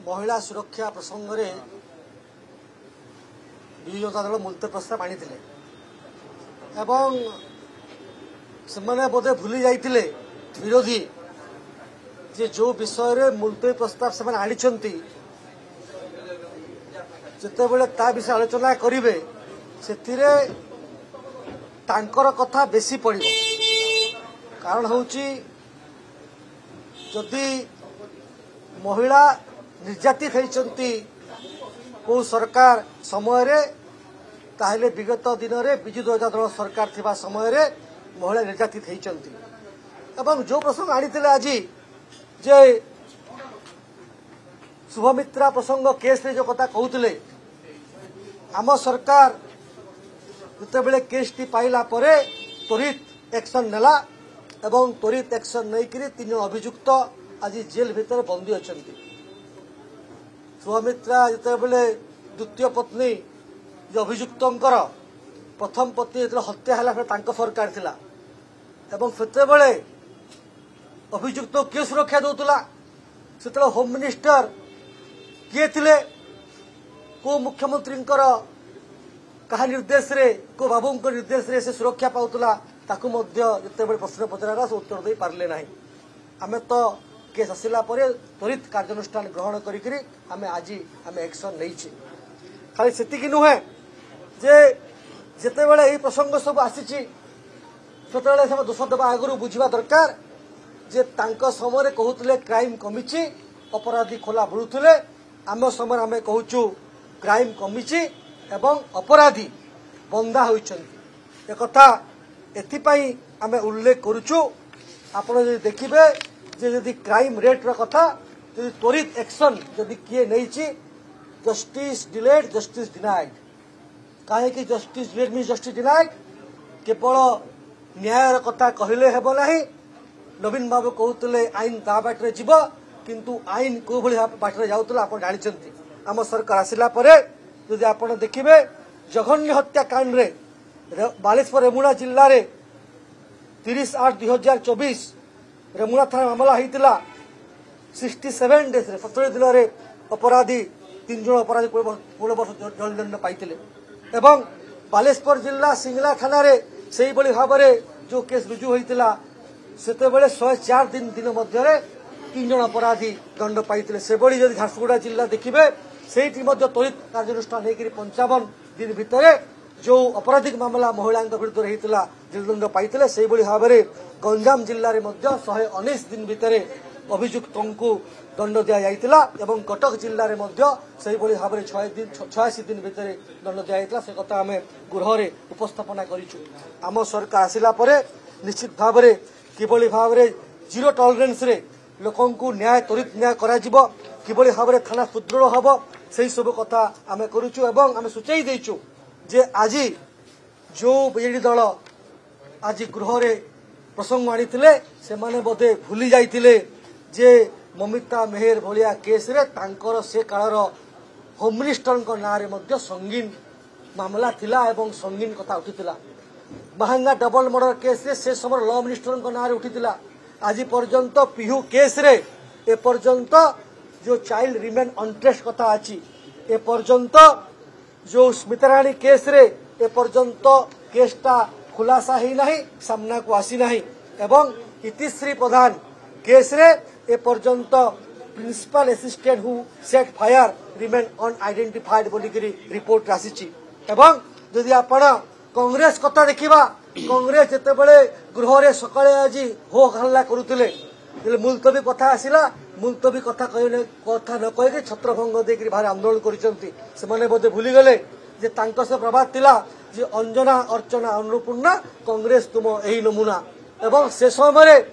महिला सुरक्षा प्रसंग में विजु जनता दल मुलतवी प्रस्ताव आनी से बोधे भूली जाते विरोधी जे जो विषय मुलतवी प्रस्ताव से आनी जितेबले ता विषय आलोचना करेंगे से कथा बेसी पड़ कारण हूँ जदि महिला निर्यातित होती को सरकार समय ताहले विगत दिन में विजु जनता दल सरकार थिबा समय महिला निर्यातित होती जो प्रसंग आनी आज जे शुभमित्रा प्रसंग केस जो कथा कहते आम सरकार जितेबले केस टी पाइला परे त्वरित एक्शन नेला एवं त्वरित एक्शन नहीं करी 3 जन अभियुक्त आज जेल भितर बंदी अच्छा शुभमित्रा जितेबले द्वितीय पत्नी जो अभियुक्त प्रथम पत्नी जो हत्या है सरकार थिला एवं सेतेबले अभियुक्त किए सुरक्षा दौला से होम मिनिस्टर किए थिले को मुख्यमंत्री कहा निर्देश रे को बाबू निर्देश रे से सुरक्षा पाउतला ताकू जितेबले प्रश्न पचरा से उत्तर दे पारे ना आम तो केस आसला त्वरित कार्यानुष्ठान ग्रहण करी आम आज आम एक्शन नहीं खाली से नुहे जे जितेबले यही प्रसंग सब आसी से दोष देवा आगु बुझा दरकार जे तांको समय कहते क्राइम कमी अपराधी खोला बुलूले आम समय आम कहूँ क्राइम कमी एवं अपराधी बंदा होइछन्ति एकथा एथिपाई आमे उल्लेख करूछु आपण जदि देखिबे जे जदि क्राइम रेट रा कथा जदि त्वरित एक्शन जदि किए नैछि जस्टिस डिलेड जस्टिस डिनाइड काहे कि justice delayed mean justice denied केवल न्याय कथा कहले हेबो नाही नवीन बाबू कहते आईन ता बाटरे जीव किंतु आईन को भली बाटरे जाउतला आपण जानिछन्ति आम सरकार आसिला परे जदि आप देखिए जघन्य हत्याकांड रे बालेश्वर रेमुणा जिल्ला रे 30/8/2024 रेमुणा थाना मामला होता 67 डेज रे 70 दिन रे अपराधी 3 जन अपराधी 16 वर्ष जेल दंड पाइतिले एवं बालेश्वर जिल्ला सिंगला थाना रे सेही बली भाव जो केस रुजु होइतिला सेते बेले 104 दिन मध्य 3 जन अपराधी दंड पाइतिले से बली जदि झारसुगुड़ा जिल्ला देखिबे से त्वरित कार्यानुष्ठान 55 दिन भितर जो आपराधिक मामला महिला विरुद्ध होता जेलदंड पाइते से भाव में गंजाम जिले में 119 दिन भितर अभियुक्त को दंड दि जाइतिला एवं कटक जिले में से भाव में 86 दिन भितर दंड दि जाइतिला से कथा आम गृह में उपस्थापना करिछु आम सरकार आसिला परे निश्चित भाव में किभली भाव में जीरो टॉलरेंस रे लोकन को न्याय त्वरित न्याय करा जिवो किभली भाव में थाना सुदृढ़ हम से सब कथा आम करुचु एवं आम सूचाई देचु जे आज जो बीजेडी दल आज गृह रे प्रसंग आनी से माने बोधे भूली जाइतिले जे ममिता मेहर भलिया केस रे तांकर से कालर होम मिनिस्टर ना रे मध्य संगीन मामला थिला एवं संगीन कथा उठितिला महंगा डबल मर्डर केस रे से समय लॉ मिनिस्टर ना रे उठितिला आज पर्यंत पिहू केस रे ए पर्यंत जो चाइल्ड रिमेन अनट्रेस्ट कथा अच्छी ए पर्यंत जो स्मिताराणी केस रे ए पर्यंत केसटा खुलासा ही नहीं सामना को आसी नहीं एवं इतिश्री प्रधान केस रे ए पर्यंत principal assistant who set fire remain unidentified बोलिकरी रिपोर्ट आसी एवं जदि आपण कांग्रेस कथा देखिबा कांग्रेस जेतेबेले गृह रे सकाळे आज हो हल्ला करुतिले मुलतवी कथा आसिला मुलतवी कथा न कह छत्रभंग देकर भारी आंदोलन कर बोधे भूली गले जे से प्रभात थिला जे अंजना अर्चना अन्नपूर्णा कांग्रेस तुम यही नमूना एवं से समय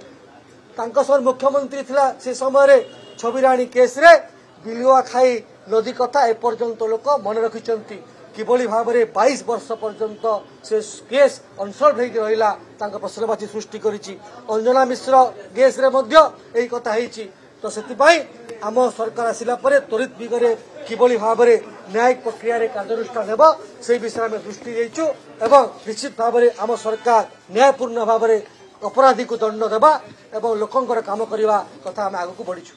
मुख्यमंत्री थिला से समय छबिराणी केस रे बिलुआ खाई नदी कथा एपर्यंत लोक मन रखिंट किभली भाव में 22 वर्ष पर्यंत से केस अनसल्व हो रहा प्रश्नवाची सृष्टि करिछि अंजना मिश्र केस रे यही कथा होइछि तो से आम सरकार आसिला परे त्वरित दिगरे किभली भाव में न्यायिक प्रक्रिया कार्यानुष्ठान हेबो से विषय में दृष्टि देइछु एवं निश्चित भाव में आम सरकार न्यायपूर्ण भाव में अपराधी को दंड देवा एवं लोकंकर काम करने कथा आम आगक बढ़ीछु।